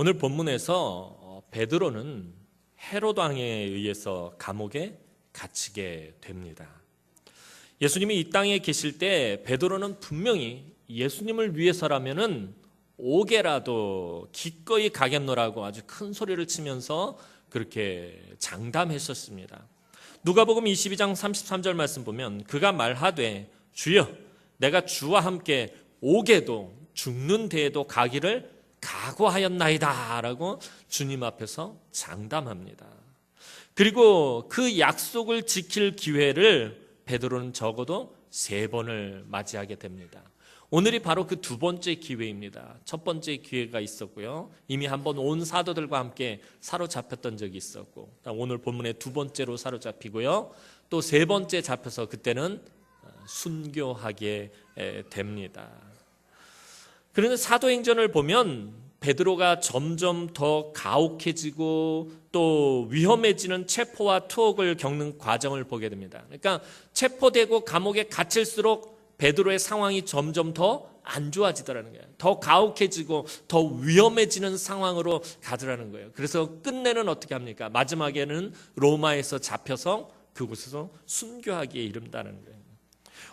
오늘 본문에서 베드로는 헤롯 왕에 의해서 감옥에 갇히게 됩니다. 예수님이 이 땅에 계실 때 베드로는 분명히 예수님을 위해서라면은 5개라도 기꺼이 가겠노라고 아주 큰 소리를 치면서 그렇게 장담했었습니다. 누가복음 22장 33절 말씀 보면 그가 말하되 주여 내가 주와 함께 5개도 죽는 데에도 가기를 각오하였나이다 라고 주님 앞에서 장담합니다. 그리고 그 약속을 지킬 기회를 베드로는 적어도 3번을 맞이하게 됩니다. 오늘이 바로 그 2번째 기회입니다. 첫 번째 기회가 있었고요. 이미 한번 온 사도들과 함께 사로잡혔던 적이 있었고, 오늘 본문의 2번째로 사로잡히고요. 또 3번째 잡혀서 그때는 순교하게 됩니다. 그런데 사도행전을 보면 베드로가 점점 더 가혹해지고 또 위험해지는 체포와 투옥을 겪는 과정을 보게 됩니다. 그러니까 체포되고 감옥에 갇힐수록 베드로의 상황이 점점 더 안 좋아지더라는 거예요. 더 가혹해지고 더 위험해지는 상황으로 가더라는 거예요. 그래서 끝내는 어떻게 합니까? 마지막에는 로마에서 잡혀서 그곳에서 순교하기에 이른다는 거예요.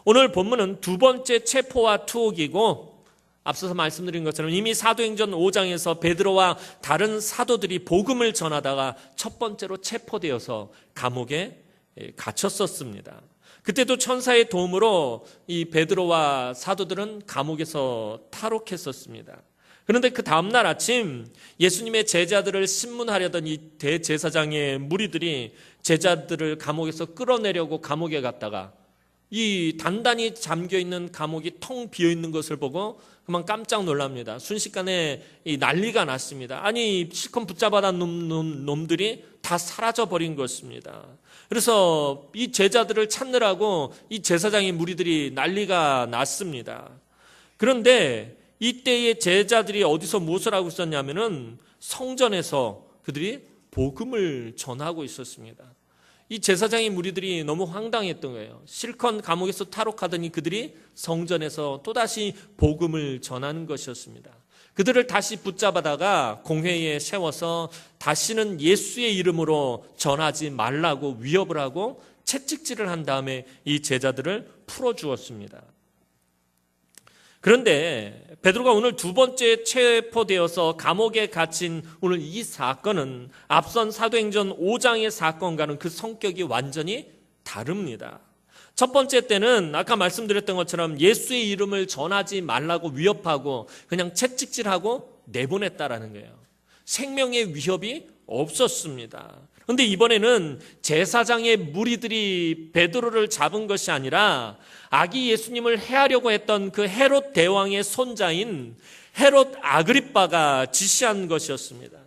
오늘 본문은 2번째 체포와 투옥이고, 앞서서 말씀드린 것처럼 이미 사도행전 5장에서 베드로와 다른 사도들이 복음을 전하다가 첫 번째로 체포되어서 감옥에 갇혔었습니다. 그때도 천사의 도움으로 이 베드로와 사도들은 감옥에서 탈옥했었습니다. 그런데 그 다음날 아침 예수님의 제자들을 신문하려던 이 대제사장의 무리들이 제자들을 감옥에서 끌어내려고 감옥에 갔다가 이 단단히 잠겨있는 감옥이 텅 비어있는 것을 보고 그만 깜짝 놀랍니다. 순식간에 이 난리가 났습니다. 아니 실컷 붙잡아다 놈들이 다 사라져버린 것입니다. 그래서 이 제자들을 찾느라고 이 제사장의 무리들이 난리가 났습니다. 그런데 이때의 제자들이 어디서 무엇을 하고 있었냐면은 성전에서 그들이 복음을 전하고 있었습니다. 이 제사장의 무리들이 너무 황당했던 거예요. 실컷 감옥에서 탈옥하더니 그들이 성전에서 또다시 복음을 전하는 것이었습니다. 그들을 다시 붙잡아다가 공회에 세워서 다시는 예수의 이름으로 전하지 말라고 위협을 하고 채찍질을 한 다음에 이 제자들을 풀어주었습니다. 그런데 베드로가 오늘 2번째 체포되어서 감옥에 갇힌 오늘 이 사건은 앞선 사도행전 5장의 사건과는 그 성격이 완전히 다릅니다. 첫 번째 때는 아까 말씀드렸던 것처럼 예수의 이름을 전하지 말라고 위협하고 그냥 채찍질하고 내보냈다라는 거예요. 생명의 위협이 없었습니다. 그런데 이번에는 제사장의 무리들이 베드로를 잡은 것이 아니라 아기 예수님을 해하려고 했던 그 헤롯 대왕의 손자인 헤롯 아그리빠가 지시한 것이었습니다.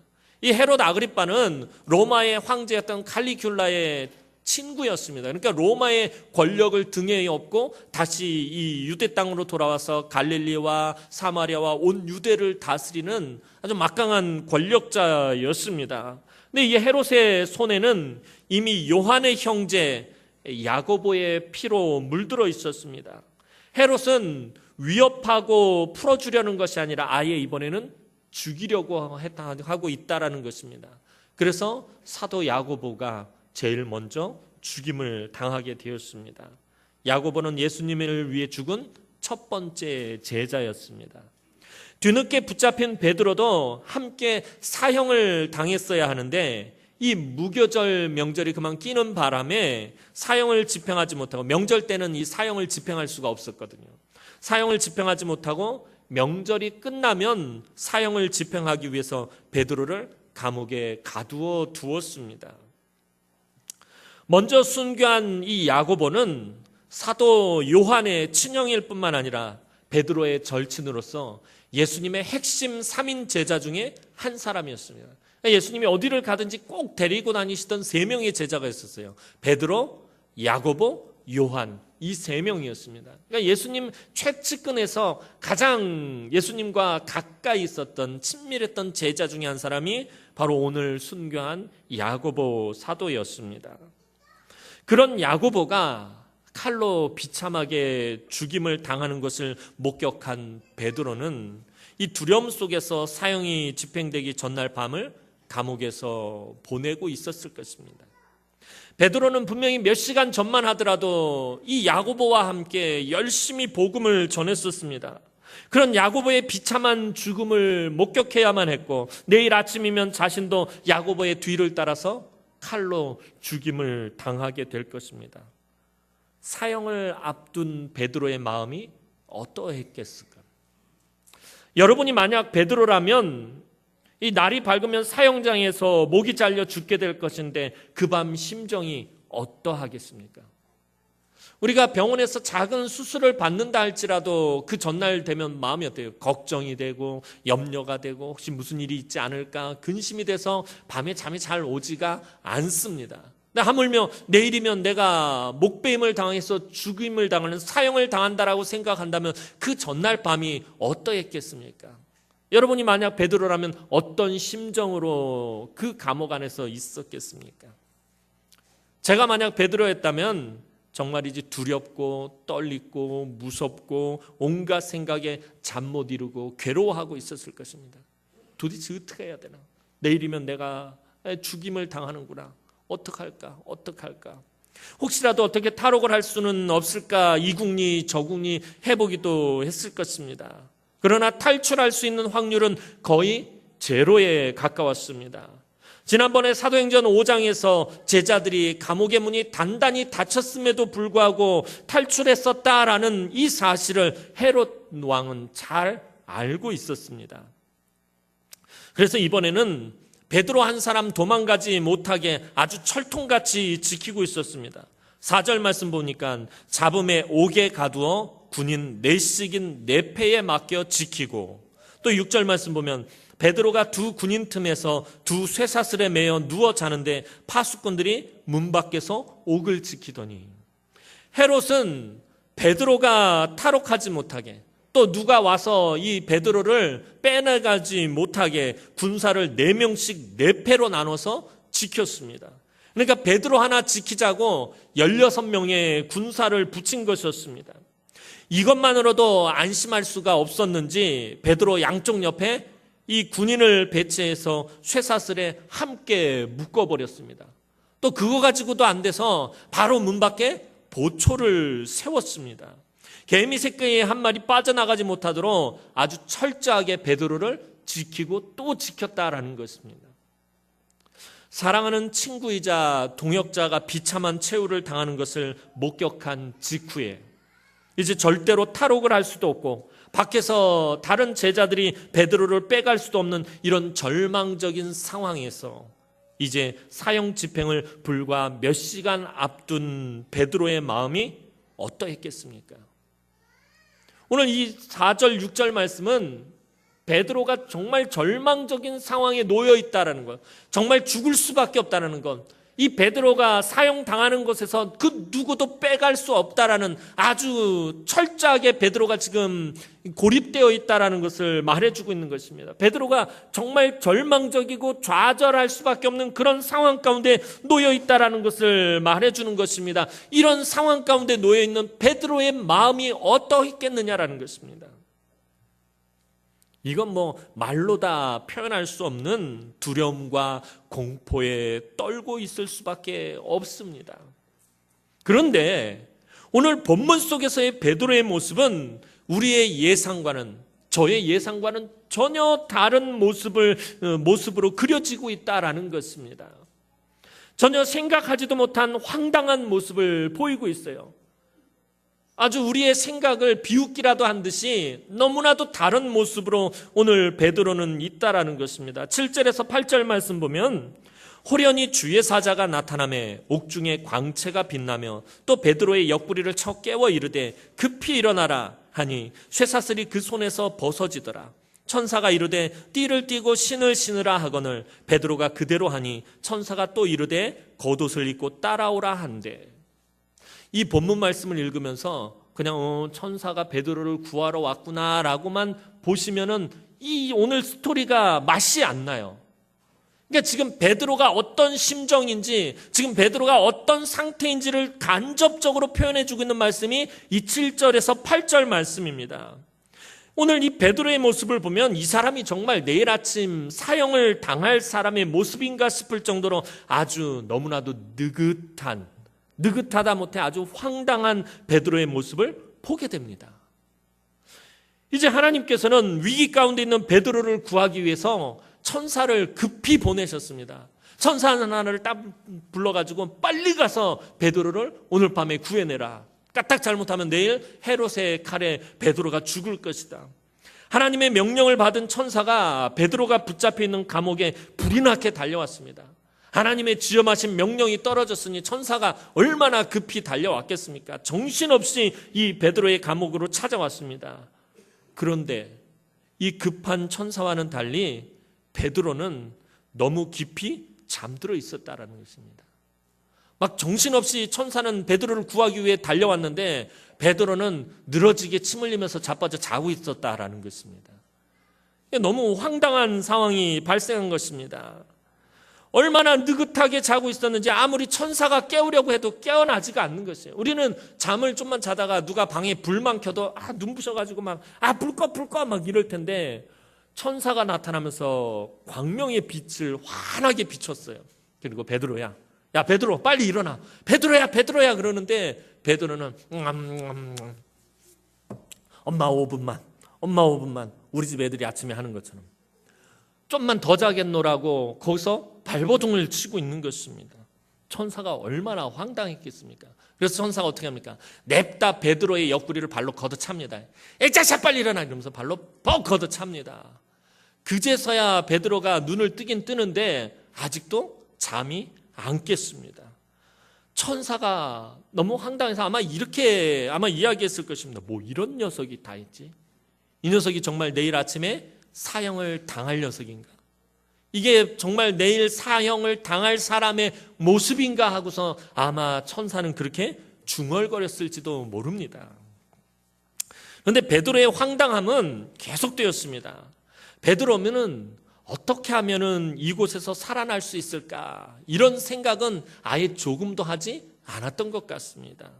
이 헤롯 아그리빠는 로마의 황제였던 칼리귤라의 친구였습니다. 그러니까 로마의 권력을 등에 업고 다시 이 유대 땅으로 돌아와서 갈릴리와 사마리아와 온 유대를 다스리는 아주 막강한 권력자였습니다. 근데 이 헤롯의 손에는 이미 요한의 형제 야고보의 피로 물들어 있었습니다. 헤롯은 위협하고 풀어주려는 것이 아니라 아예 이번에는 죽이려고 하고 있다라는 것입니다. 그래서 사도 야고보가 제일 먼저 죽임을 당하게 되었습니다. 야고보는 예수님을 위해 죽은 첫 번째 제자였습니다. 뒤늦게 붙잡힌 베드로도 함께 사형을 당했어야 하는데 이 무교절 명절이 그만 끼는 바람에 사형을 집행하지 못하고, 명절 때는 이 사형을 집행할 수가 없었거든요. 사형을 집행하지 못하고 명절이 끝나면 사형을 집행하기 위해서 베드로를 감옥에 가두어 두었습니다. 먼저 순교한 이 야고보는 사도 요한의 친형일 뿐만 아니라 베드로의 절친으로서 예수님의 핵심 3인 제자 중에 한 사람이었습니다. 예수님이 어디를 가든지 꼭 데리고 다니시던 3명의 제자가 있었어요. 베드로, 야고보, 요한, 이 3명이었습니다. 그러니까 예수님 최측근에서 가장 예수님과 가까이 있었던 친밀했던 제자 중에 한 사람이 바로 오늘 순교한 야고보 사도였습니다. 그런 야고보가 칼로 비참하게 죽임을 당하는 것을 목격한 베드로는 이 두려움 속에서 사형이 집행되기 전날 밤을 감옥에서 보내고 있었을 것입니다. 베드로는 분명히 몇 시간 전만 하더라도 이 야고보와 함께 열심히 복음을 전했었습니다. 그런 야고보의 비참한 죽음을 목격해야만 했고 내일 아침이면 자신도 야고보의 뒤를 따라서 칼로 죽임을 당하게 될 것입니다. 사형을 앞둔 베드로의 마음이 어떠했겠을까? 여러분이 만약 베드로라면 이 날이 밝으면 사형장에서 목이 잘려 죽게 될 것인데 그 밤 심정이 어떠하겠습니까? 우리가 병원에서 작은 수술을 받는다 할지라도 그 전날 되면 마음이 어때요? 걱정이 되고 염려가 되고 혹시 무슨 일이 있지 않을까 근심이 돼서 밤에 잠이 잘 오지가 않습니다. 근데 하물며 내일이면 내가 목배임을 당해서 죽임을 당하는 사형을 당한다라고 생각한다면 그 전날 밤이 어떠했겠습니까? 여러분이 만약 베드로라면 어떤 심정으로 그 감옥 안에서 있었겠습니까? 제가 만약 베드로였다면 정말이지 두렵고 떨리고 무섭고 온갖 생각에 잠 못 이루고 괴로워하고 있었을 것입니다. 도대체 어떻게 해야 되나? 내일이면 내가 죽임을 당하는구나. 어떡할까? 혹시라도 어떻게 탈옥을 할 수는 없을까? 이국리 저국리 해보기도 했을 것입니다. 그러나 탈출할 수 있는 확률은 거의 제로에 가까웠습니다. 지난번에 사도행전 5장에서 제자들이 감옥의 문이 단단히 닫혔음에도 불구하고 탈출했었다라는 이 사실을 헤롯 왕은 잘 알고 있었습니다. 그래서 이번에는 베드로 한 사람 도망가지 못하게 아주 철통같이 지키고 있었습니다. 4절 말씀 보니까 잡음에 옥에 가두어 군인 넷씩인 네 패에 맡겨 지키고, 또 6절 말씀 보면 베드로가 두 군인 틈에서 두 쇠사슬에 매여 누워 자는데 파수꾼들이 문 밖에서 옥을 지키더니, 헤롯은 베드로가 탈옥하지 못하게 또 누가 와서 이 베드로를 빼내가지 못하게 군사를 4명씩 4패로 나눠서 지켰습니다. 그러니까 베드로 하나 지키자고 16명의 군사를 붙인 것이었습니다. 이것만으로도 안심할 수가 없었는지 베드로 양쪽 옆에 이 군인을 배치해서 쇠사슬에 함께 묶어버렸습니다. 또 그거 가지고도 안 돼서 바로 문 밖에 보초를 세웠습니다. 개미 새끼 한 마리 빠져나가지 못하도록 아주 철저하게 베드로를 지키고 또 지켰다라는 것입니다. 사랑하는 친구이자 동역자가 비참한 최후를 당하는 것을 목격한 직후에 이제 절대로 탈옥을 할 수도 없고 밖에서 다른 제자들이 베드로를 빼갈 수도 없는 이런 절망적인 상황에서 이제 사형 집행을 불과 몇 시간 앞둔 베드로의 마음이 어떠했겠습니까? 오늘 이 4절 6절 말씀은 베드로가 정말 절망적인 상황에 놓여 있다라는 것, 정말 죽을 수밖에 없다라는 것, 이 베드로가 사형당하는 곳에서 그 누구도 빼갈 수 없다라는 아주 철저하게 베드로가 지금 고립되어 있다라는 것을 말해주고 있는 것입니다. 베드로가 정말 절망적이고 좌절할 수밖에 없는 그런 상황 가운데 놓여 있다라는 것을 말해주는 것입니다. 이런 상황 가운데 놓여 있는 베드로의 마음이 어떠했겠느냐라는 것입니다. 이건 말로 다 표현할 수 없는 두려움과 공포에 떨고 있을 수밖에 없습니다. 그런데 오늘 본문 속에서의 베드로의 모습은 우리의 예상과는, 저의 예상과는 전혀 다른 모습으로 그려지고 있다라는 것입니다. 전혀 생각하지도 못한 황당한 모습을 보이고 있어요. 아주 우리의 생각을 비웃기라도 한 듯이 너무나도 다른 모습으로 오늘 베드로는 있다라는 것입니다. 7절에서 8절 말씀 보면 호련히 주의 사자가 나타나매 옥중에 광채가 빛나며 또 베드로의 옆구리를 쳐 깨워 이르되 급히 일어나라 하니 쇠사슬이 그 손에서 벗어지더라. 천사가 이르되 띠를 띠고 신을 신으라 하거늘 베드로가 그대로 하니 천사가 또 이르되 겉옷을 입고 따라오라 한대. 이 본문 말씀을 읽으면서 그냥 천사가 베드로를 구하러 왔구나라고만 보시면은 이 오늘 스토리가 맛이 안 나요. 그러니까 지금 베드로가 어떤 심정인지, 지금 베드로가 어떤 상태인지를 간접적으로 표현해 주고 있는 말씀이 이 7절에서 8절 말씀입니다. 오늘 이 베드로의 모습을 보면 이 사람이 정말 내일 아침 사형을 당할 사람의 모습인가 싶을 정도로 아주 너무나도 느긋하다 못해 아주 황당한 베드로의 모습을 보게 됩니다. 이제 하나님께서는 위기 가운데 있는 베드로를 구하기 위해서 천사를 급히 보내셨습니다. 천사 하나를 딱 불러가지고 빨리 가서 베드로를 오늘 밤에 구해내라. 까딱 잘못하면 내일 헤롯의 칼에 베드로가 죽을 것이다. 하나님의 명령을 받은 천사가 베드로가 붙잡혀 있는 감옥에 불이 나게 달려왔습니다. 하나님의 지엄하신 명령이 떨어졌으니 천사가 얼마나 급히 달려왔겠습니까? 정신없이 이 베드로의 감옥으로 찾아왔습니다. 그런데 이 급한 천사와는 달리 베드로는 너무 깊이 잠들어 있었다라는 것입니다. 막 정신없이 천사는 베드로를 구하기 위해 달려왔는데 베드로는 늘어지게 침 흘리면서 자빠져 자고 있었다라는 것입니다. 너무 황당한 상황이 발생한 것입니다. 얼마나 느긋하게 자고 있었는지 아무리 천사가 깨우려고 해도 깨어나지가 않는 것이에요. 우리는 잠을 좀만 자다가 누가 방에 불만 켜도 눈부셔가지고 불 꺼 막 이럴 텐데 천사가 나타나면서 광명의 빛을 환하게 비췄어요. 그리고 베드로야, 야 베드로 빨리 일어나, 베드로야 그러는데 베드로는 엄마 5분만 우리 집 애들이 아침에 하는 것처럼 좀만 더 자겠노라고 거기서 발버둥을 치고 있는 것입니다. 천사가 얼마나 황당했겠습니까? 그래서 천사가 어떻게 합니까? 냅다 베드로의 옆구리를 발로 걷어찹니다. 이 자식아 빨리 일어나 이러면서 발로 퍽 걷어찹니다. 그제서야 베드로가 눈을 뜨긴 뜨는데 아직도 잠이 안 깼습니다. 천사가 너무 황당해서 아마 이야기했을 것입니다. 뭐 이런 녀석이 다 있지? 이 녀석이 정말 내일 아침에 사형을 당할 녀석인가? 이게 정말 내일 사형을 당할 사람의 모습인가 하고서 아마 천사는 그렇게 중얼거렸을지도 모릅니다. 그런데 베드로의 황당함은 계속되었습니다. 베드로면은 어떻게 하면은 이곳에서 살아날 수 있을까? 이런 생각은 아예 조금도 하지 않았던 것 같습니다.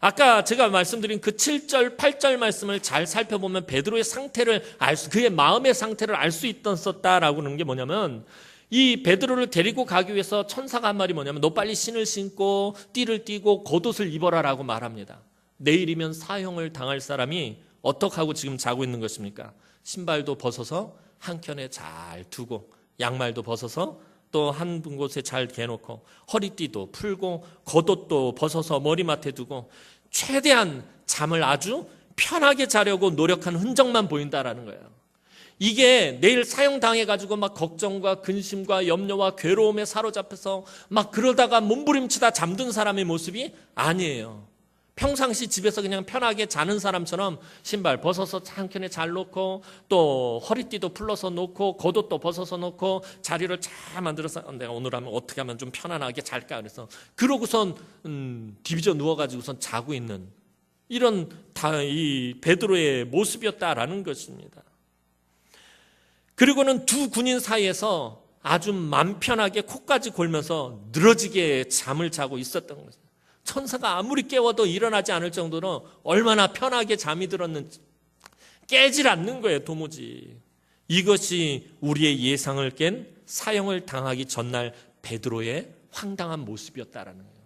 아까 제가 말씀드린 그 7절, 8절 말씀을 잘 살펴보면 베드로의 상태를 그의 마음의 상태를 알 수 있었다라고 하는 게 뭐냐면 이 베드로를 데리고 가기 위해서 천사가 한 말이 뭐냐면 너 빨리 신을 신고 띠를 띠고 겉옷을 입어라라고 말합니다. 내일이면 사형을 당할 사람이 어떻게 하고 지금 자고 있는 것입니까? 신발도 벗어서 한 켠에 잘 두고 양말도 벗어서 또 한 곳에 잘 개놓고 허리띠도 풀고 겉옷도 벗어서 머리맡에 두고 최대한 잠을 아주 편하게 자려고 노력한 흔적만 보인다라는 거예요. 이게 내일 사형당해가지고 막 걱정과 근심과 염려와 괴로움에 사로잡혀서 막 그러다가 몸부림치다 잠든 사람의 모습이 아니에요. 평상시 집에서 그냥 편하게 자는 사람처럼 신발 벗어서 한켠에 잘 놓고 또 허리띠도 풀러서 놓고 겉옷도 벗어서 놓고 자리를 잘 만들어서 내가 오늘 하면 어떻게 하면 좀 편안하게 잘까 그래서 그러고선 디비져 누워가지고선 자고 있는 이런 이 베드로의 모습이었다라는 것입니다. 그리고는 두 군인 사이에서 아주 맘 편하게 코까지 골면서 늘어지게 잠을 자고 있었던 거죠. 천사가 아무리 깨워도 일어나지 않을 정도로 얼마나 편하게 잠이 들었는지 깨질 않는 거예요, 도무지. 이것이 우리의 예상을 깬 사형을 당하기 전날 베드로의 황당한 모습이었다라는 거예요.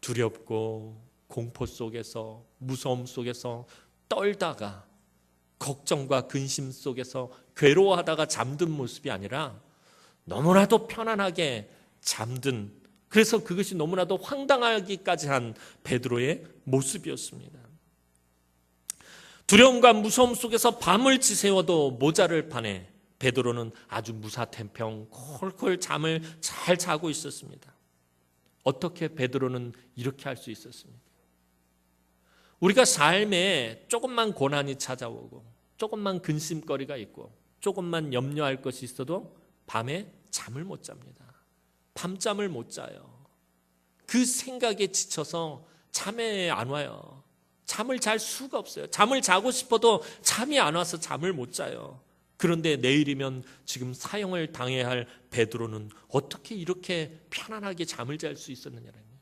두렵고 공포 속에서 무서움 속에서 떨다가 걱정과 근심 속에서 괴로워하다가 잠든 모습이 아니라 너무나도 편안하게 잠든 그래서 그것이 너무나도 황당하기까지 한 베드로의 모습이었습니다. 두려움과 무서움 속에서 밤을 지새워도 모자를 파내 베드로는 아주 무사태평 콜콜 잠을 잘 자고 있었습니다. 어떻게 베드로는 이렇게 할 수 있었습니까? 우리가 삶에 조금만 고난이 찾아오고 조금만 근심거리가 있고 조금만 염려할 것이 있어도 밤에 잠을 못 잡니다. 밤잠을 못 자요. 그 생각에 지쳐서 잠에 안 와요. 잠을 잘 수가 없어요. 잠을 자고 싶어도 잠이 안 와서 잠을 못 자요. 그런데 내일이면 지금 사형을 당해야 할 베드로는 어떻게 이렇게 편안하게 잠을 잘 수 있었느냐는 거예요.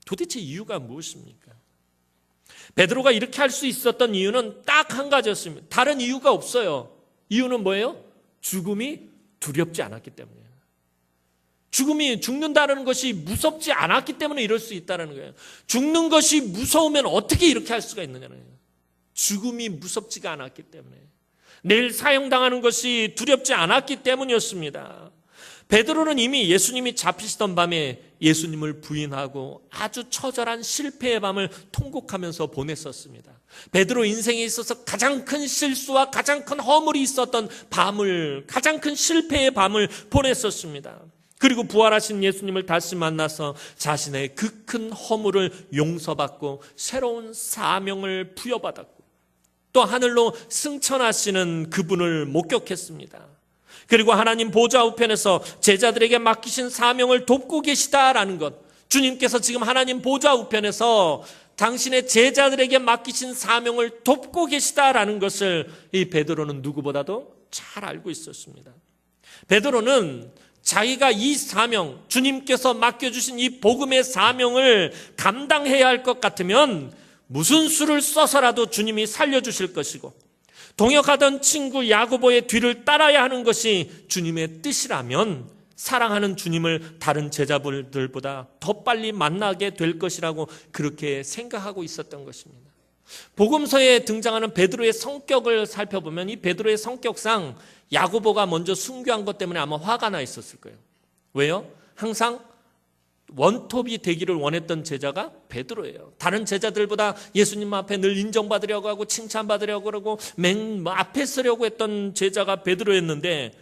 도대체 이유가 무엇입니까? 베드로가 이렇게 할 수 있었던 이유는 딱 한 가지였습니다. 다른 이유가 없어요. 이유는 뭐예요? 죽음이 두렵지 않았기 때문이에요. 죽음이, 죽는다는 것이 무섭지 않았기 때문에 이럴 수 있다는 거예요. 죽는 것이 무서우면 어떻게 이렇게 할 수가 있느냐는 거예요. 죽음이 무섭지가 않았기 때문에, 내일 사형당하는 것이 두렵지 않았기 때문이었습니다. 베드로는 이미 예수님이 잡히시던 밤에 예수님을 부인하고 아주 처절한 실패의 밤을 통곡하면서 보냈었습니다. 베드로 인생에 있어서 가장 큰 실수와 가장 큰 허물이 있었던 밤을, 가장 큰 실패의 밤을 보냈었습니다. 그리고 부활하신 예수님을 다시 만나서 자신의 그 큰 허물을 용서받고 새로운 사명을 부여받았고, 또 하늘로 승천하시는 그분을 목격했습니다. 그리고 하나님 보좌 우편에서 제자들에게 맡기신 사명을 돕고 계시다라는 것, 주님께서 지금 하나님 보좌 우편에서 당신의 제자들에게 맡기신 사명을 돕고 계시다라는 것을 이 베드로는 누구보다도 잘 알고 있었습니다. 베드로는 자기가 이 사명, 주님께서 맡겨주신 이 복음의 사명을 감당해야 할 것 같으면 무슨 수를 써서라도 주님이 살려주실 것이고, 동역하던 친구 야고보의 뒤를 따라야 하는 것이 주님의 뜻이라면 사랑하는 주님을 다른 제자들보다 더 빨리 만나게 될 것이라고 그렇게 생각하고 있었던 것입니다. 복음서에 등장하는 베드로의 성격을 살펴보면 이 베드로의 성격상 야고보가 먼저 순교한 것 때문에 아마 화가 나 있었을 거예요. 왜요? 항상 원톱이 되기를 원했던 제자가 베드로예요. 다른 제자들보다 예수님 앞에 늘 인정받으려고 하고 칭찬받으려고 그러고 맨 앞에 서려고 했던 제자가 베드로였는데,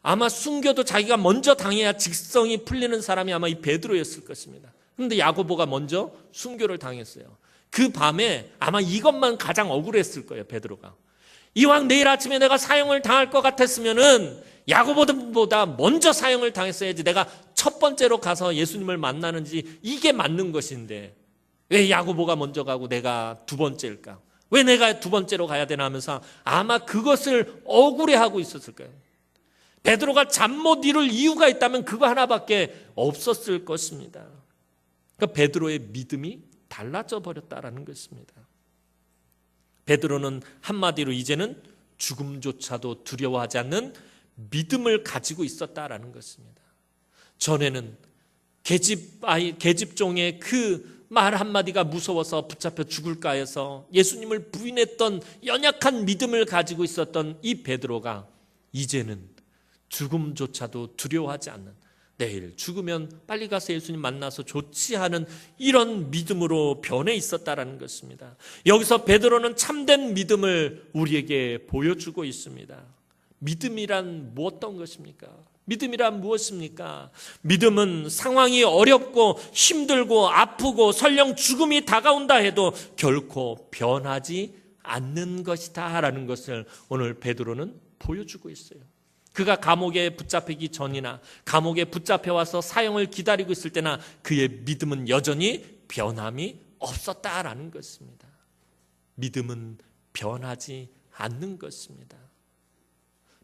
아마 순교도 자기가 먼저 당해야 직성이 풀리는 사람이 아마 이 베드로였을 것입니다. 그런데 야고보가 먼저 순교를 당했어요. 그 밤에 아마 이것만 가장 억울했을 거예요, 베드로가. 이왕 내일 아침에 내가 사형을 당할 것 같았으면은 야고보보다 먼저 사형을 당했어야지, 내가 첫 번째로 가서 예수님을 만나는지 이게 맞는 것인데 왜 야고보가 먼저 가고 내가 두 번째일까? 왜 내가 두 번째로 가야 되나 하면서 아마 그것을 억울해하고 있었을 거예요. 베드로가 잠 못 이룰 이유가 있다면 그거 하나밖에 없었을 것입니다. 그러니까 베드로의 믿음이 달라져 버렸다라는 것입니다. 베드로는 한마디로 이제는 죽음조차도 두려워하지 않는 믿음을 가지고 있었다라는 것입니다. 전에는 계집종의 그 말 한마디가 무서워서 붙잡혀 죽을까 해서 예수님을 부인했던 연약한 믿음을 가지고 있었던 이 베드로가 이제는 죽음조차도 두려워하지 않는, 내일 죽으면 빨리 가서 예수님 만나서 좋지 하는 이런 믿음으로 변해 있었다라는 것입니다. 여기서 베드로는 참된 믿음을 우리에게 보여주고 있습니다. 믿음이란 어떤 것입니까? 믿음이란 무엇입니까? 믿음은 상황이 어렵고 힘들고 아프고 설령 죽음이 다가온다 해도 결코 변하지 않는 것이다 라는 것을 오늘 베드로는 보여주고 있어요. 그가 감옥에 붙잡히기 전이나 감옥에 붙잡혀와서 사형을 기다리고 있을 때나 그의 믿음은 여전히 변함이 없었다라는 것입니다. 믿음은 변하지 않는 것입니다.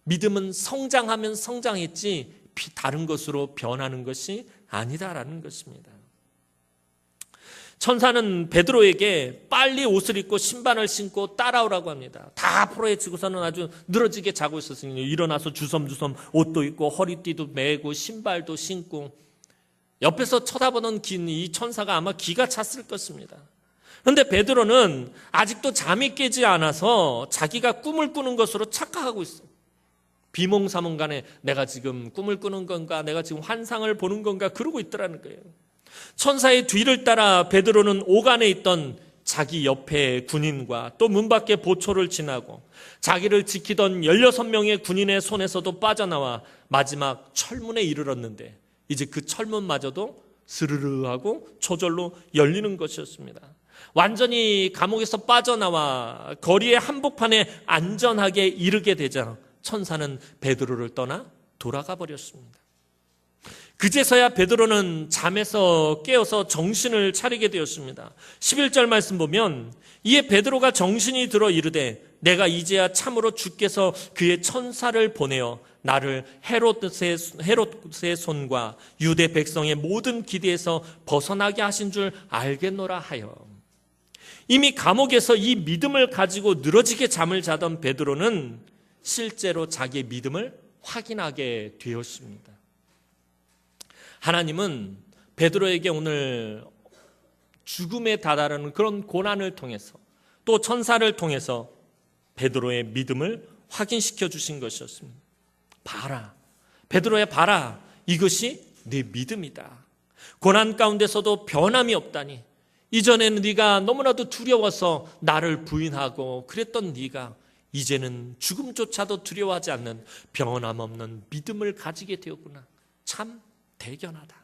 믿음은 성장하면 성장했지 다른 것으로 변하는 것이 아니다라는 것입니다. 천사는 베드로에게 빨리 옷을 입고 신발을 신고 따라오라고 합니다. 다 풀어헤치고서는 아주 늘어지게 자고 있었으니 일어나서 주섬주섬 옷도 입고 허리띠도 매고 신발도 신고, 옆에서 쳐다보는 이 천사가 아마 기가 찼을 것입니다. 그런데 베드로는 아직도 잠이 깨지 않아서 자기가 꿈을 꾸는 것으로 착각하고 있어. 비몽사몽간에 내가 지금 꿈을 꾸는 건가, 내가 지금 환상을 보는 건가 그러고 있더라는 거예요. 천사의 뒤를 따라 베드로는 오간에 있던 자기 옆에 군인과 또 문 밖에 보초를 지나고 자기를 지키던 16명의 군인의 손에서도 빠져나와 마지막 철문에 이르렀는데, 이제 그 철문마저도 스르르 하고 저절로 열리는 것이었습니다. 완전히 감옥에서 빠져나와 거리의 한복판에 안전하게 이르게 되자 천사는 베드로를 떠나 돌아가 버렸습니다. 그제서야 베드로는 잠에서 깨어서 정신을 차리게 되었습니다. 11절 말씀 보면, 이에 베드로가 정신이 들어 이르되 내가 이제야 참으로 주께서 그의 천사를 보내어 나를 헤롯의 손과 유대 백성의 모든 기대에서 벗어나게 하신 줄 알겠노라 하여. 이미 감옥에서 이 믿음을 가지고 늘어지게 잠을 자던 베드로는 실제로 자기의 믿음을 확인하게 되었습니다. 하나님은 베드로에게 오늘 죽음에 다다르는 그런 고난을 통해서 또 천사를 통해서 베드로의 믿음을 확인시켜 주신 것이었습니다. 봐라, 베드로야 봐라, 이것이 내 믿음이다. 고난 가운데서도 변함이 없다니. 이전에는 네가 너무나도 두려워서 나를 부인하고 그랬던 네가 이제는 죽음조차도 두려워하지 않는 변함없는 믿음을 가지게 되었구나. 참 대견하다.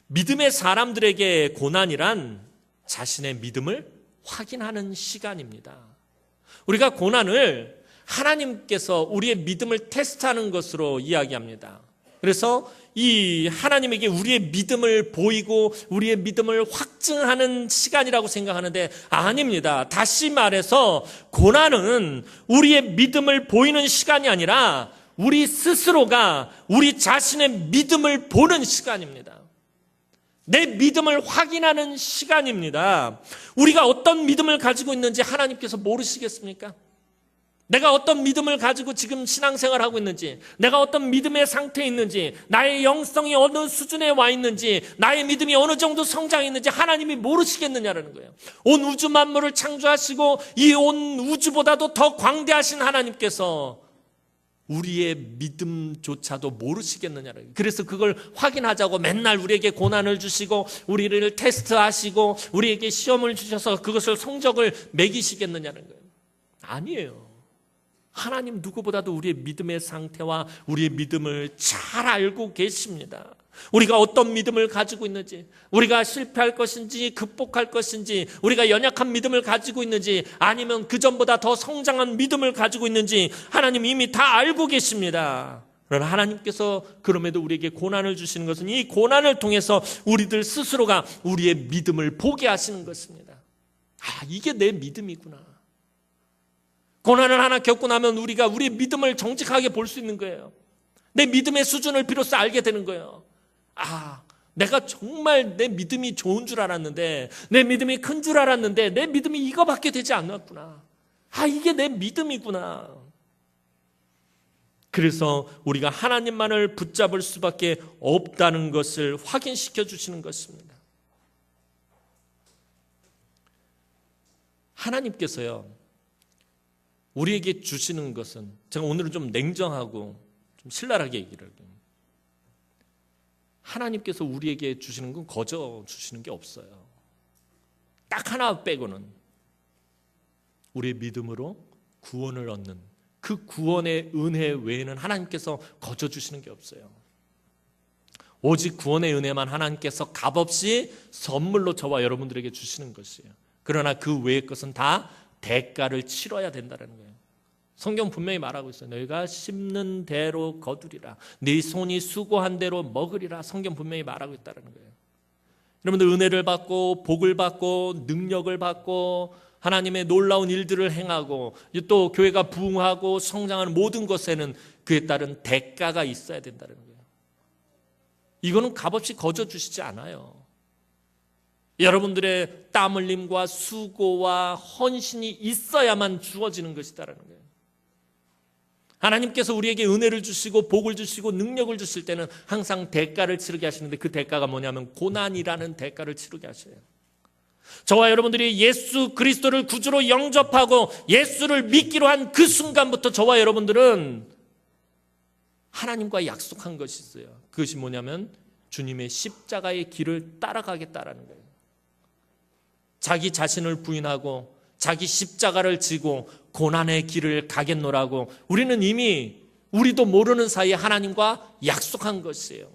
믿음의 사람들에게 고난이란 자신의 믿음을 확인하는 시간입니다. 우리가 고난을 하나님께서 우리의 믿음을 테스트하는 것으로 이야기합니다. 그래서 이 하나님에게 우리의 믿음을 보이고 우리의 믿음을 확증하는 시간이라고 생각하는데 아닙니다. 다시 말해서 고난은 우리의 믿음을 보이는 시간이 아니라 우리 스스로가 우리 자신의 믿음을 보는 시간입니다. 내 믿음을 확인하는 시간입니다. 우리가 어떤 믿음을 가지고 있는지 하나님께서 모르시겠습니까? 내가 어떤 믿음을 가지고 지금 신앙생활하고 있는지, 내가 어떤 믿음의 상태에 있는지, 나의 영성이 어느 수준에 와 있는지, 나의 믿음이 어느 정도 성장했는지 하나님이 모르시겠느냐라는 거예요. 온 우주 만물을 창조하시고 이 온 우주보다도 더 광대하신 하나님께서 우리의 믿음조차도 모르시겠느냐라는 거예요. 그래서 그걸 확인하자고 맨날 우리에게 고난을 주시고 우리를 테스트하시고 우리에게 시험을 주셔서 그것을 성적을 매기시겠느냐는 거예요. 아니에요. 하나님 누구보다도 우리의 믿음의 상태와 우리의 믿음을 잘 알고 계십니다. 우리가 어떤 믿음을 가지고 있는지, 우리가 실패할 것인지 극복할 것인지, 우리가 연약한 믿음을 가지고 있는지 아니면 그전보다 더 성장한 믿음을 가지고 있는지 하나님 이미 다 알고 계십니다. 그러나 하나님께서 그럼에도 우리에게 고난을 주시는 것은 이 고난을 통해서 우리들 스스로가 우리의 믿음을 보게 하시는 것입니다. 아, 이게 내 믿음이구나. 고난을 하나 겪고 나면 우리가 우리의 믿음을 정직하게 볼 수 있는 거예요. 내 믿음의 수준을 비로소 알게 되는 거예요. 아, 내가 정말 내 믿음이 좋은 줄 알았는데, 내 믿음이 큰 줄 알았는데 내 믿음이 이거밖에 되지 않았구나. 아, 이게 내 믿음이구나. 그래서 우리가 하나님만을 붙잡을 수밖에 없다는 것을 확인시켜 주시는 것입니다. 하나님께서요, 우리에게 주시는 것은, 제가 오늘은 좀 냉정하고 좀 신랄하게 얘기를 할게요. 하나님께서 우리에게 주시는 건 거저 주시는 게 없어요. 딱 하나 빼고는 우리의 믿음으로 구원을 얻는 그 구원의 은혜 외에는 하나님께서 거저 주시는 게 없어요. 오직 구원의 은혜만 하나님께서 값없이 선물로 저와 여러분들에게 주시는 것이에요. 그러나 그 외의 것은 다 대가를 치러야 된다는 거예요. 성경 분명히 말하고 있어요. 너희가 심는 대로 거두리라. 네 손이 수고한 대로 먹으리라. 성경 분명히 말하고 있다는 거예요. 여러분들 은혜를 받고 복을 받고 능력을 받고 하나님의 놀라운 일들을 행하고 또 교회가 부흥하고 성장하는 모든 것에는 그에 따른 대가가 있어야 된다는 거예요. 이거는 값없이 거저 주시지 않아요. 여러분들의 땀 흘림과 수고와 헌신이 있어야만 주어지는 것이다라는 거예요. 하나님께서 우리에게 은혜를 주시고 복을 주시고 능력을 주실 때는 항상 대가를 치르게 하시는데 그 대가가 뭐냐면 고난이라는 대가를 치르게 하셔요. 저와 여러분들이 예수 그리스도를 구주로 영접하고 예수를 믿기로 한 그 순간부터 저와 여러분들은 하나님과 약속한 것이 있어요. 그것이 뭐냐면 주님의 십자가의 길을 따라가겠다라는 거예요. 자기 자신을 부인하고 자기 십자가를 지고 고난의 길을 가겠노라고 우리는 이미 우리도 모르는 사이에 하나님과 약속한 것이에요.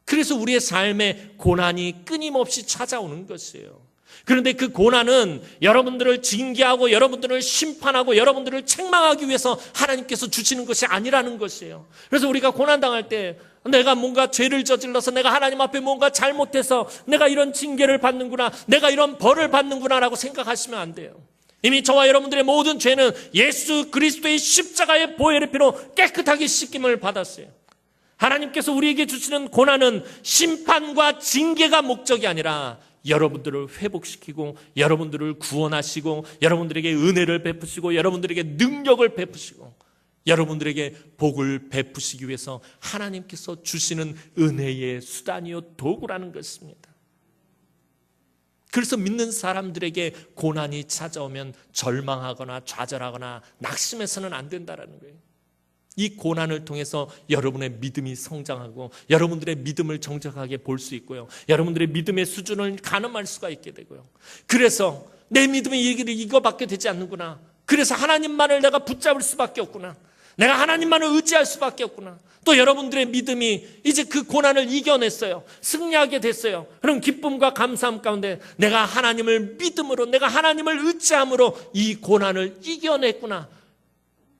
그래서 우리의 삶에 고난이 끊임없이 찾아오는 것이에요. 그런데 그 고난은 여러분들을 징계하고 여러분들을 심판하고 여러분들을 책망하기 위해서 하나님께서 주시는 것이 아니라는 것이에요. 그래서 우리가 고난당할 때 내가 뭔가 죄를 저질러서 내가 하나님 앞에 뭔가 잘못해서 내가 이런 징계를 받는구나, 내가 이런 벌을 받는구나 라고 생각하시면 안 돼요. 이미 저와 여러분들의 모든 죄는 예수 그리스도의 십자가의 보혈의 피로 깨끗하게 씻김을 받았어요. 하나님께서 우리에게 주시는 고난은 심판과 징계가 목적이 아니라 여러분들을 회복시키고 여러분들을 구원하시고 여러분들에게 은혜를 베푸시고 여러분들에게 능력을 베푸시고 여러분들에게 복을 베푸시기 위해서 하나님께서 주시는 은혜의 수단이요 도구라는 것입니다. 그래서 믿는 사람들에게 고난이 찾아오면 절망하거나 좌절하거나 낙심해서는 안 된다는 거예요. 이 고난을 통해서 여러분의 믿음이 성장하고 여러분들의 믿음을 정확하게 볼 수 있고요. 여러분들의 믿음의 수준을 가늠할 수가 있게 되고요. 그래서 내 믿음의 얘기를 이거밖에 되지 않는구나. 그래서 하나님만을 내가 붙잡을 수밖에 없구나. 내가 하나님만을 의지할 수밖에 없구나. 또 여러분들의 믿음이 이제 그 고난을 이겨냈어요. 승리하게 됐어요. 그런 기쁨과 감사함 가운데 내가 하나님을 믿음으로 내가 하나님을 의지함으로 이 고난을 이겨냈구나.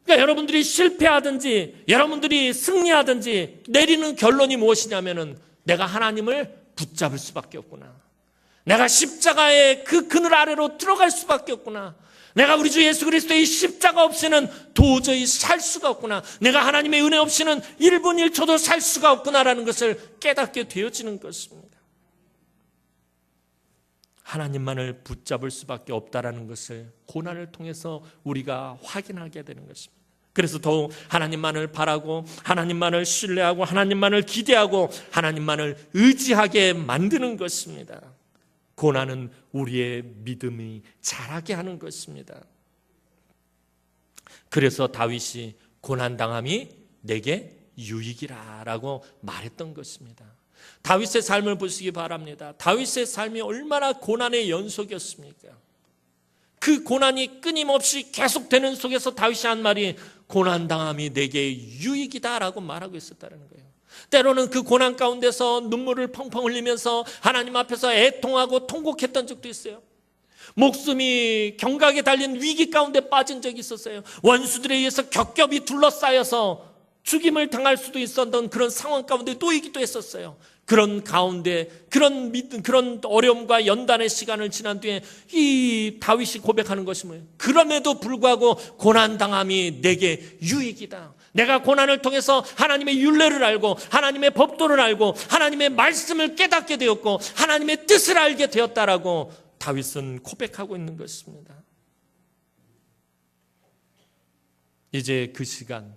그러니까 여러분들이 실패하든지 여러분들이 승리하든지 내리는 결론이 무엇이냐면은 내가 하나님을 붙잡을 수밖에 없구나. 내가 십자가의 그 그늘 아래로 들어갈 수밖에 없구나. 내가 우리 주 예수 그리스도의 십자가 없이는 도저히 살 수가 없구나. 내가 하나님의 은혜 없이는 1분 1초도 살 수가 없구나라는 것을 깨닫게 되어지는 것입니다. 하나님만을 붙잡을 수밖에 없다라는 것을 고난을 통해서 우리가 확인하게 되는 것입니다. 그래서 더욱 하나님만을 바라고 하나님만을 신뢰하고 하나님만을 기대하고 하나님만을 의지하게 만드는 것입니다. 고난은 우리의 믿음이 자라게 하는 것입니다. 그래서 다윗이 고난당함이 내게 유익이라라고 말했던 것입니다. 다윗의 삶을 보시기 바랍니다. 다윗의 삶이 얼마나 고난의 연속이었습니까? 그 고난이 끊임없이 계속되는 속에서 다윗이 한 말이 고난당함이 내게 유익이다라고 말하고 있었다는 거예요. 때로는 그 고난 가운데서 눈물을 펑펑 흘리면서 하나님 앞에서 애통하고 통곡했던 적도 있어요. 목숨이 경각에 달린 위기 가운데 빠진 적이 있었어요. 원수들에 의해서 겹겹이 둘러싸여서 죽임을 당할 수도 있었던 그런 상황 가운데 놓이기도 했었어요. 그런 가운데 그런 어려움과 연단의 시간을 지난 뒤에 이 다윗이 고백하는 것이 뭐예요? 그럼에도 불구하고 고난당함이 내게 유익이다. 내가 고난을 통해서 하나님의 율례를 알고 하나님의 법도를 알고 하나님의 말씀을 깨닫게 되었고 하나님의 뜻을 알게 되었다라고 다윗은 고백하고 있는 것입니다. 이제 그 시간,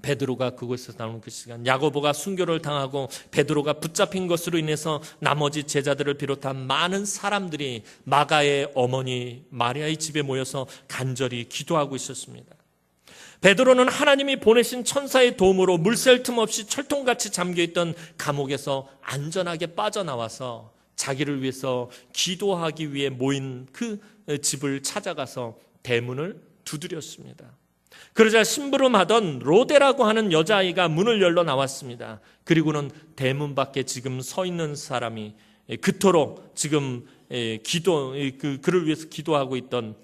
베드로가 그곳에서 나오는 그 시간, 야고보가 순교를 당하고 베드로가 붙잡힌 것으로 인해서 나머지 제자들을 비롯한 많은 사람들이 마가의 어머니 마리아의 집에 모여서 간절히 기도하고 있었습니다. 베드로는 하나님이 보내신 천사의 도움으로 물샐 틈 없이 철통같이 잠겨있던 감옥에서 안전하게 빠져나와서 자기를 위해서 기도하기 위해 모인 그 집을 찾아가서 대문을 두드렸습니다. 그러자 심부름하던 로데라고 하는 여자아이가 문을 열러 나왔습니다. 그리고는 대문 밖에 지금 서 있는 사람이 그토록 지금 그를 위해서 기도하고 있던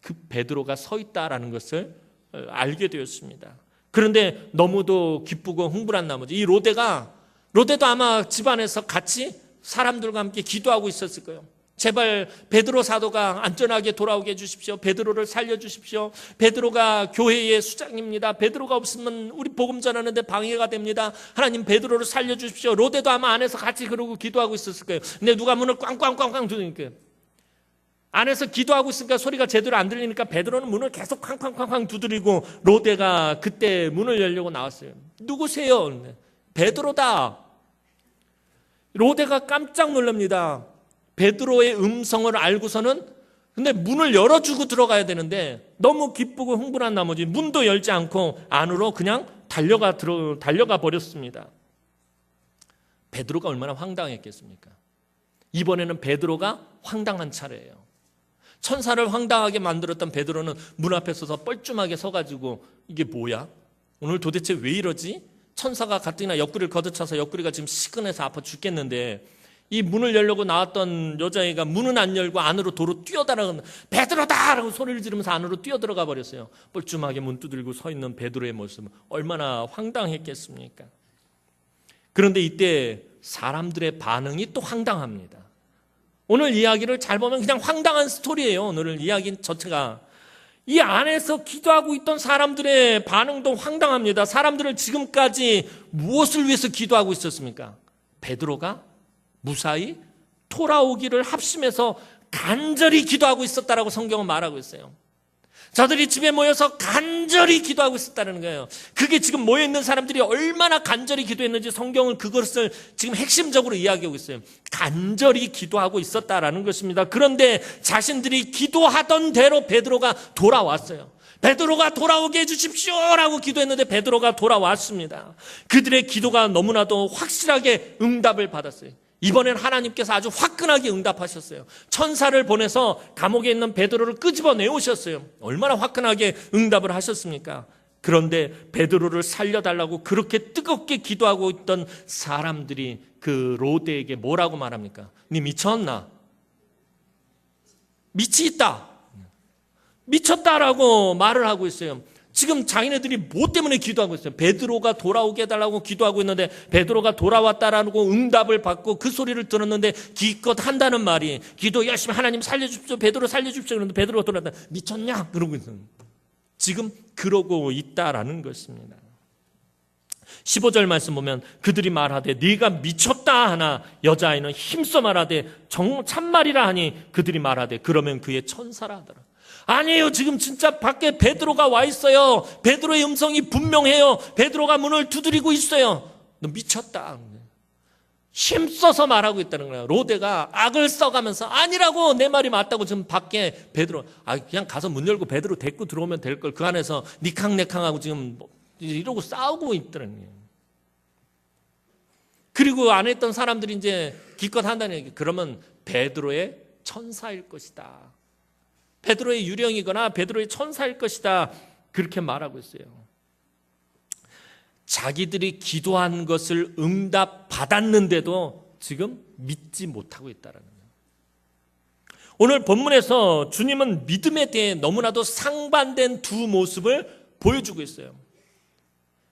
그 베드로가 서 있다라는 것을 알게 되었습니다. 그런데 너무도 기쁘고 흥분한 나머지 이 로데도 아마 집안에서 같이 사람들과 함께 기도하고 있었을 거예요. 제발 베드로 사도가 안전하게 돌아오게 해주십시오. 베드로를 살려주십시오. 베드로가 교회의 수장입니다. 베드로가 없으면 우리 복음 전하는데 방해가 됩니다. 하나님 베드로를 살려주십시오. 로데도 아마 안에서 같이 그러고 기도하고 있었을 거예요. 근데 누가 문을 꽝꽝꽝꽝 두드리니까 안에서 기도하고 있으니까 소리가 제대로 안 들리니까 베드로는 문을 계속 쾅쾅쾅쾅 두드리고 로데가 그때 문을 열려고 나왔어요. 누구세요? 베드로다. 로데가 깜짝 놀랍니다. 베드로의 음성을 알고서는 근데 문을 열어주고 들어가야 되는데 너무 기쁘고 흥분한 나머지 문도 열지 않고 안으로 그냥 달려가 버렸습니다. 베드로가 얼마나 황당했겠습니까? 이번에는 베드로가 황당한 차례예요. 천사를 황당하게 만들었던 베드로는 문 앞에 서서 뻘쭘하게 서가지고 이게 뭐야? 오늘 도대체 왜 이러지? 천사가 가뜩이나 옆구리를 걷어차서 옆구리가 지금 시큰해서 아파 죽겠는데 이 문을 열려고 나왔던 여자애가 문은 안 열고 안으로 도로 뛰어들어가는 베드로다! 라고 소리를 지르면서 안으로 뛰어들어가 버렸어요. 뻘쭘하게 문 두드리고 서 있는 베드로의 모습은 얼마나 황당했겠습니까? 그런데 이때 사람들의 반응이 또 황당합니다. 오늘 이야기를 잘 보면 그냥 황당한 스토리예요. 오늘 이야기 자체가. 이 안에서 기도하고 있던 사람들의 반응도 황당합니다. 사람들은 지금까지 무엇을 위해서 기도하고 있었습니까? 베드로가 무사히 돌아오기를 합심해서 간절히 기도하고 있었다라고 성경은 말하고 있어요. 저들이 집에 모여서 간절히 기도하고 있었다는 거예요. 그게 지금 모여있는 사람들이 얼마나 간절히 기도했는지 성경은 그것을 지금 핵심적으로 이야기하고 있어요. 간절히 기도하고 있었다라는 것입니다. 그런데 자신들이 기도하던 대로 베드로가 돌아왔어요. 베드로가 돌아오게 해주십시오라고 기도했는데 베드로가 돌아왔습니다. 그들의 기도가 너무나도 확실하게 응답을 받았어요. 이번엔 하나님께서 아주 화끈하게 응답하셨어요. 천사를 보내서 감옥에 있는 베드로를 끄집어내오셨어요. 얼마나 화끈하게 응답을 하셨습니까? 그런데 베드로를 살려달라고 그렇게 뜨겁게 기도하고 있던 사람들이 그 로데에게 뭐라고 말합니까? 네 미쳤나? 미치 있다. 미쳤다라고 말을 하고 있어요. 지금 자기네들이 뭐 때문에 기도하고 있어요? 베드로가 돌아오게 해달라고 기도하고 있는데 베드로가 돌아왔다라고 응답을 받고 그 소리를 들었는데 기껏 한다는 말이 기도 열심히 하나님 살려주십시오, 베드로 살려주십시오. 그런데 베드로가 돌아왔다. 미쳤냐? 그러고 있어요. 지금 그러고 있다라는 것입니다. 15절 말씀 보면 그들이 말하되 네가 미쳤다 하나 여자아이는 힘써 말하되 참말이라 하니 그들이 말하되 그러면 그의 천사라 하더라. 아니에요. 지금 진짜 밖에 베드로가 와 있어요. 베드로의 음성이 분명해요. 베드로가 문을 두드리고 있어요. 너 미쳤다. 힘써서 말하고 있다는 거예요. 로데가 악을 써가면서 아니라고, 내 말이 맞다고. 지금 밖에 베드로 그냥 가서 문 열고 베드로 데리고 들어오면 될 걸 그 안에서 니캉네캉하고 지금 이러고 싸우고 있다는 거예요. 그리고 안에 있던 사람들이 이제 기껏 한다는 얘기. 그러면 베드로의 천사일 것이다. 베드로의 유령이거나 베드로의 천사일 것이다. 그렇게 말하고 있어요. 자기들이 기도한 것을 응답받았는데도 지금 믿지 못하고 있다는 거예요. 오늘 본문에서 주님은 믿음에 대해 너무나도 상반된 두 모습을 보여주고 있어요.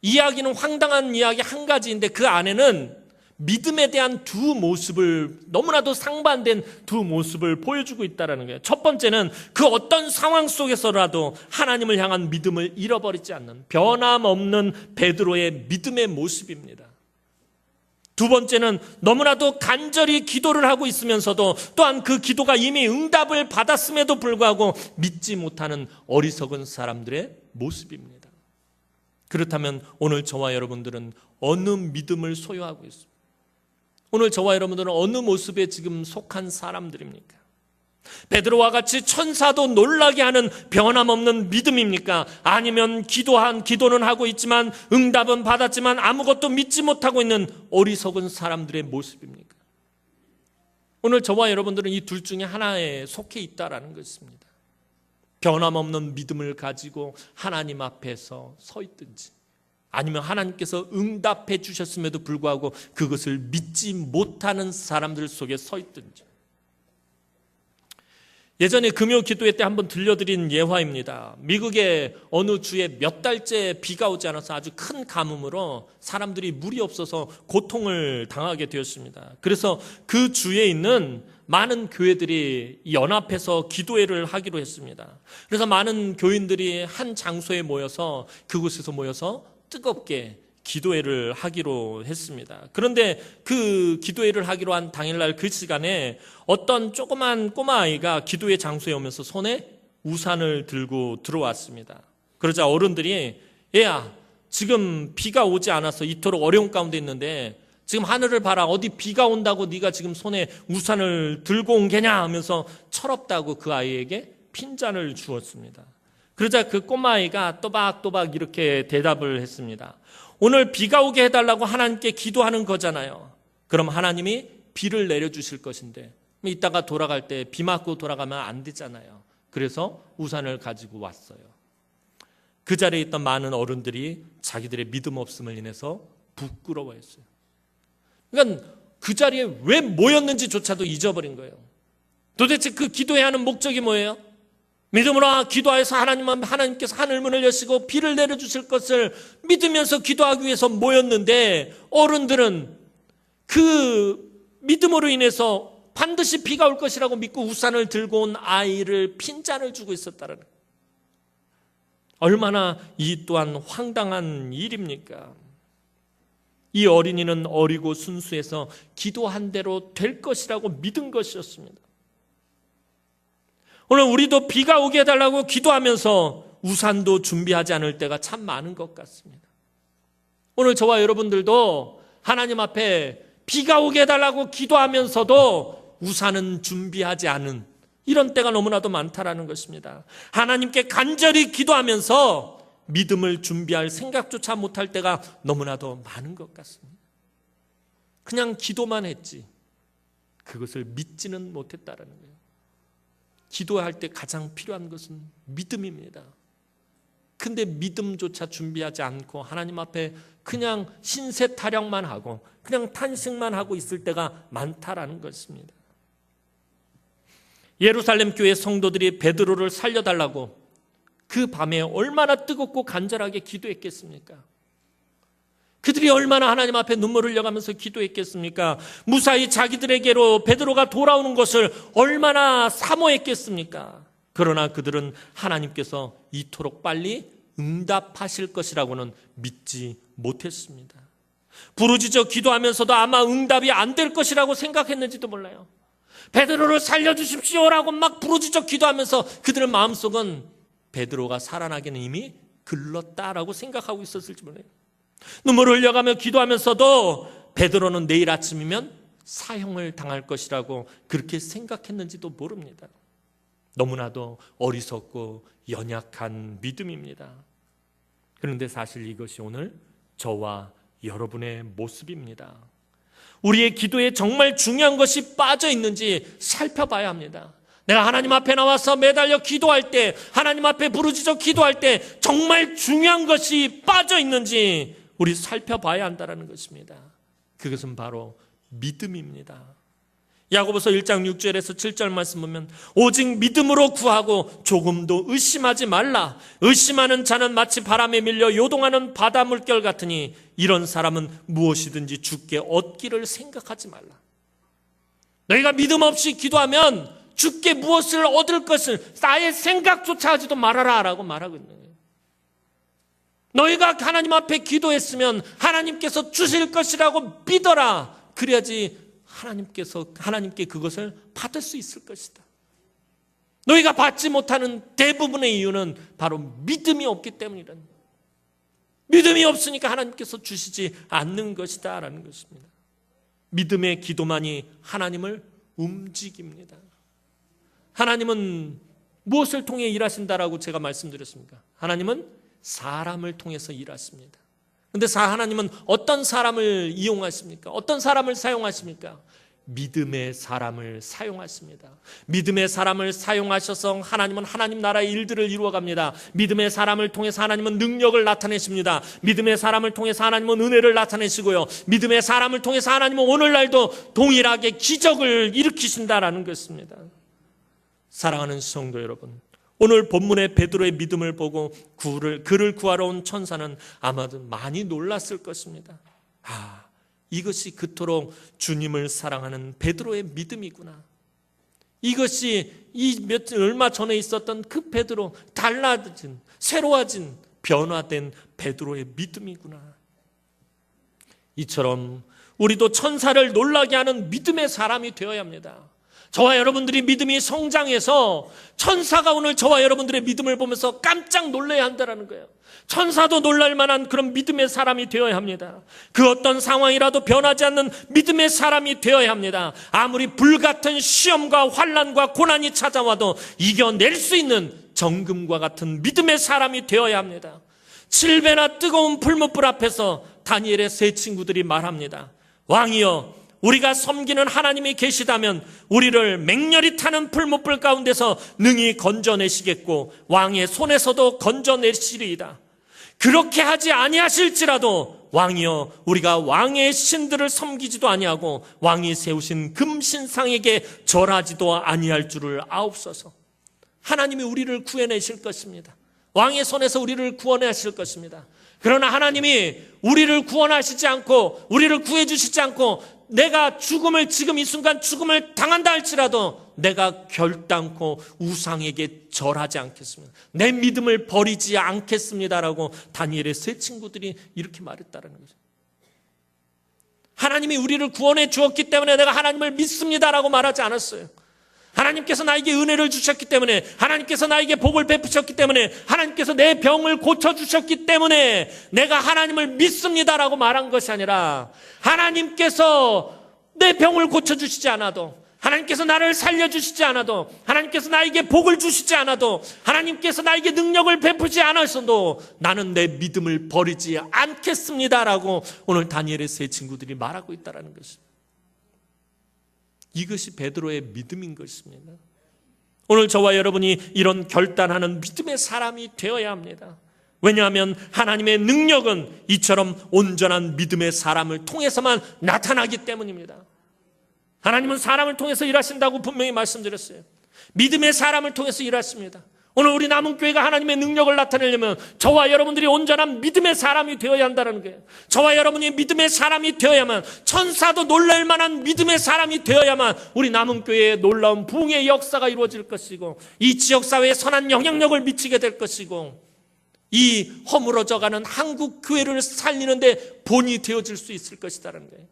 이야기는 황당한 이야기 한 가지인데 그 안에는 믿음에 대한 두 모습을, 너무나도 상반된 두 모습을 보여주고 있다는 거예요. 첫 번째는 그 어떤 상황 속에서라도 하나님을 향한 믿음을 잃어버리지 않는 변함없는 베드로의 믿음의 모습입니다. 두 번째는 너무나도 간절히 기도를 하고 있으면서도 또한 그 기도가 이미 응답을 받았음에도 불구하고 믿지 못하는 어리석은 사람들의 모습입니다. 그렇다면 오늘 저와 여러분들은 어느 믿음을 소유하고 있습니까? 오늘 저와 여러분들은 어느 모습에 지금 속한 사람들입니까? 베드로와 같이 천사도 놀라게 하는 변함없는 믿음입니까? 아니면 기도는 하고 있지만 응답은 받았지만 아무것도 믿지 못하고 있는 어리석은 사람들의 모습입니까? 오늘 저와 여러분들은 이 둘 중에 하나에 속해 있다라는 것입니다. 변함없는 믿음을 가지고 하나님 앞에서 서 있든지, 아니면 하나님께서 응답해 주셨음에도 불구하고 그것을 믿지 못하는 사람들 속에 서 있든지. 예전에 금요 기도회 때 한번 들려드린 예화입니다. 미국의 어느 주에 몇 달째 비가 오지 않아서 아주 큰 가뭄으로 사람들이 물이 없어서 고통을 당하게 되었습니다. 그래서 그 주에 있는 많은 교회들이 연합해서 기도회를 하기로 했습니다. 그래서 많은 교인들이 한 장소에 모여서 그곳에서 모여서 뜨겁게 기도회를 하기로 했습니다. 그런데 그 기도회를 하기로 한 당일날 그 시간에 어떤 조그만 꼬마아이가 기도회 장소에 오면서 손에 우산을 들고 들어왔습니다. 그러자 어른들이 얘야, 지금 비가 오지 않아서 이토록 어려운 가운데 있는데 지금 하늘을 봐라, 어디 비가 온다고 네가 지금 손에 우산을 들고 온 게냐 하면서 철없다고 그 아이에게 핀잔을 주었습니다. 그러자 그 꼬마아이가 또박또박 이렇게 대답을 했습니다. 오늘 비가 오게 해달라고 하나님께 기도하는 거잖아요. 그럼 하나님이 비를 내려주실 것인데 이따가 돌아갈 때 비 맞고 돌아가면 안 되잖아요. 그래서 우산을 가지고 왔어요. 그 자리에 있던 많은 어른들이 자기들의 믿음 없음을 인해서 부끄러워했어요. 그러니까 그 자리에 왜 모였는지조차도 잊어버린 거예요. 도대체 그 기도해야 하는 목적이 뭐예요? 믿음으로 기도해서 하나님께서 하늘문을 여시고 비를 내려주실 것을 믿으면서 기도하기 위해서 모였는데, 어른들은 그 믿음으로 인해서 반드시 비가 올 것이라고 믿고 우산을 들고 온 아이를 핀잔을 주고 있었다는 거예요. 얼마나 이 또한 황당한 일입니까? 이 어린이는 어리고 순수해서 기도한 대로 될 것이라고 믿은 것이었습니다. 오늘 우리도 비가 오게 해달라고 기도하면서 우산도 준비하지 않을 때가 참 많은 것 같습니다. 오늘 저와 여러분들도 하나님 앞에 비가 오게 해달라고 기도하면서도 우산은 준비하지 않은 이런 때가 너무나도 많다라는 것입니다. 하나님께 간절히 기도하면서 믿음을 준비할 생각조차 못할 때가 너무나도 많은 것 같습니다. 그냥 기도만 했지 그것을 믿지는 못했다라는 거예요. 기도할 때 가장 필요한 것은 믿음입니다. 근데 믿음조차 준비하지 않고 하나님 앞에 그냥 신세 타령만 하고 그냥 탄식만 하고 있을 때가 많다라는 것입니다. 예루살렘 교회 성도들이 베드로를 살려달라고 그 밤에 얼마나 뜨겁고 간절하게 기도했겠습니까? 그들이 얼마나 하나님 앞에 눈물을 흘려가면서 기도했겠습니까? 무사히 자기들에게로 베드로가 돌아오는 것을 얼마나 사모했겠습니까? 그러나 그들은 하나님께서 이토록 빨리 응답하실 것이라고는 믿지 못했습니다. 부르짖어 기도하면서도 아마 응답이 안 될 것이라고 생각했는지도 몰라요. 베드로를 살려주십시오라고 막 부르짖어 기도하면서 그들의 마음속은 베드로가 살아나기는 이미 글렀다라고 생각하고 있었을지 몰라요. 눈물을 흘려가며 기도하면서도 베드로는 내일 아침이면 사형을 당할 것이라고 그렇게 생각했는지도 모릅니다. 너무나도 어리석고 연약한 믿음입니다. 그런데 사실 이것이 오늘 저와 여러분의 모습입니다. 우리의 기도에 정말 중요한 것이 빠져 있는지 살펴봐야 합니다. 내가 하나님 앞에 나와서 매달려 기도할 때, 하나님 앞에 부르짖어 기도할 때 정말 중요한 것이 빠져 있는지 우리 살펴봐야 한다는 것입니다. 그것은 바로 믿음입니다. 야고보서 1장 6절에서 7절 말씀 보면 오직 믿음으로 구하고 조금도 의심하지 말라. 의심하는 자는 마치 바람에 밀려 요동하는 바다 물결 같으니 이런 사람은 무엇이든지 주께 얻기를 생각하지 말라. 너희가 믿음 없이 기도하면 주께 무엇을 얻을 것을 나의 생각조차 하지도 말아라 라고 말하고 있는 거예요. 너희가 하나님 앞에 기도했으면 하나님께서 주실 것이라고 믿어라. 그래야지 하나님께 그것을 받을 수 있을 것이다. 너희가 받지 못하는 대부분의 이유는 바로 믿음이 없기 때문이라는 거예요. 믿음이 없으니까 하나님께서 주시지 않는 것이다 라는 것입니다. 믿음의 기도만이 하나님을 움직입니다. 하나님은 무엇을 통해 일하신다라고 제가 말씀드렸습니까? 하나님은 사람을 통해서 일하십니다. 그런데 하나님은 어떤 사람을 이용하십니까? 어떤 사람을 사용하십니까? 믿음의 사람을 사용하십니다. 믿음의 사람을 사용하셔서 하나님은 하나님 나라의 일들을 이루어갑니다. 믿음의 사람을 통해서 하나님은 능력을 나타내십니다. 믿음의 사람을 통해서 하나님은 은혜를 나타내시고요. 믿음의 사람을 통해서 하나님은 오늘날도 동일하게 기적을 일으키신다라는 것입니다. 사랑하는 성도 여러분, 오늘 본문의 베드로의 믿음을 보고 그를 구하러 온 천사는 아마도 많이 놀랐을 것입니다. 이것이 그토록 주님을 사랑하는 베드로의 믿음이구나. 이것이 얼마 전에 있었던 그 베드로, 달라진, 새로워진, 변화된 베드로의 믿음이구나. 이처럼 우리도 천사를 놀라게 하는 믿음의 사람이 되어야 합니다. 저와 여러분들이 믿음이 성장해서 천사가 오늘 저와 여러분들의 믿음을 보면서 깜짝 놀라야 한다는 거예요. 천사도 놀랄 만한 그런 믿음의 사람이 되어야 합니다. 그 어떤 상황이라도 변하지 않는 믿음의 사람이 되어야 합니다. 아무리 불같은 시험과 환난과 고난이 찾아와도 이겨낼 수 있는 정금과 같은 믿음의 사람이 되어야 합니다. 7배나 뜨거운 풀무불 앞에서 다니엘의 세 친구들이 말합니다. 왕이여, 우리가 섬기는 하나님이 계시다면 우리를 맹렬히 타는 풀무불 가운데서 능히 건져내시겠고 왕의 손에서도 건져내시리이다. 그렇게 하지 아니하실지라도 왕이여, 우리가 왕의 신들을 섬기지도 아니하고 왕이 세우신 금신상에게 절하지도 아니할 줄을 아옵소서. 하나님이 우리를 구해내실 것입니다. 왕의 손에서 우리를 구원하실 것입니다. 그러나 하나님이 우리를 구원하시지 않고 우리를 구해주시지 않고 내가 지금 이 순간 죽음을 당한다 할지라도 내가 결단코 우상에게 절하지 않겠습니다. 내 믿음을 버리지 않겠습니다라고 다니엘의 세 친구들이 이렇게 말했다는 거죠. 하나님이 우리를 구원해 주었기 때문에 내가 하나님을 믿습니다라고 말하지 않았어요. 하나님께서 나에게 은혜를 주셨기 때문에, 하나님께서 나에게 복을 베푸셨기 때문에, 하나님께서 내 병을 고쳐주셨기 때문에 내가 하나님을 믿습니다라고 말한 것이 아니라, 하나님께서 내 병을 고쳐주시지 않아도, 하나님께서 나를 살려주시지 않아도, 하나님께서 나에게 복을 주시지 않아도, 하나님께서 나에게 능력을 베푸지 않았어도 나는 내 믿음을 버리지 않겠습니다라고 오늘 다니엘의 세 친구들이 말하고 있다는 것입니다. 이것이 베드로의 믿음인 것입니다. 오늘 저와 여러분이 이런 결단하는 믿음의 사람이 되어야 합니다. 왜냐하면 하나님의 능력은 이처럼 온전한 믿음의 사람을 통해서만 나타나기 때문입니다. 하나님은 사람을 통해서 일하신다고 분명히 말씀드렸어요. 믿음의 사람을 통해서 일하십니다. 오늘 우리 남은교회가 하나님의 능력을 나타내려면 저와 여러분들이 온전한 믿음의 사람이 되어야 한다는 거예요. 저와 여러분이 믿음의 사람이 되어야만, 천사도 놀랄 만한 믿음의 사람이 되어야만 우리 남은교회에 놀라운 부흥의 역사가 이루어질 것이고, 이 지역사회에 선한 영향력을 미치게 될 것이고, 이 허물어져가는 한국 교회를 살리는데 본이 되어질 수 있을 것이라는 거예요.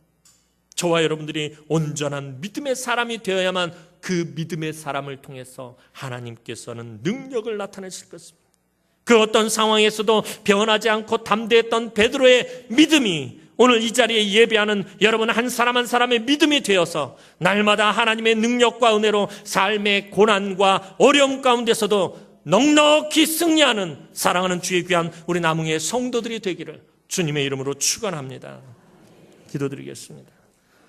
저와 여러분들이 온전한 믿음의 사람이 되어야만 그 믿음의 사람을 통해서 하나님께서는 능력을 나타내실 것입니다. 그 어떤 상황에서도 변하지 않고 담대했던 베드로의 믿음이 오늘 이 자리에 예배하는 여러분 한 사람 한 사람의 믿음이 되어서 날마다 하나님의 능력과 은혜로 삶의 고난과 어려움 가운데서도 넉넉히 승리하는 사랑하는 주의 귀한 우리 남흥의 성도들이 되기를 주님의 이름으로 축원합니다. 기도드리겠습니다.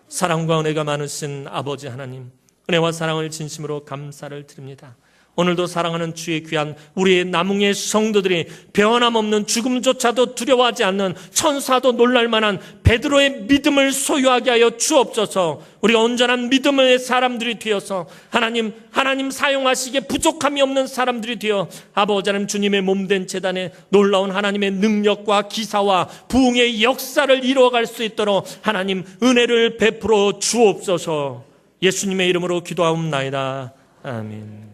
사랑과 은혜가 많으신 아버지 하나님, 은혜와 사랑을 진심으로 감사를 드립니다. 오늘도 사랑하는 주의 귀한 우리의 남흥의 성도들이 변함없는 죽음조차도 두려워하지 않는, 천사도 놀랄 만한 베드로의 믿음을 소유하게 하여 주옵소서. 우리가 온전한 믿음의 사람들이 되어서 하나님 사용하시기에 부족함이 없는 사람들이 되어 아버지 하나님 주님의 몸된 제단에 놀라운 하나님의 능력과 기사와 부흥의 역사를 이루어갈 수 있도록 하나님 은혜를 베풀어 주옵소서. 예수님의 이름으로 기도하옵나이다. 아멘.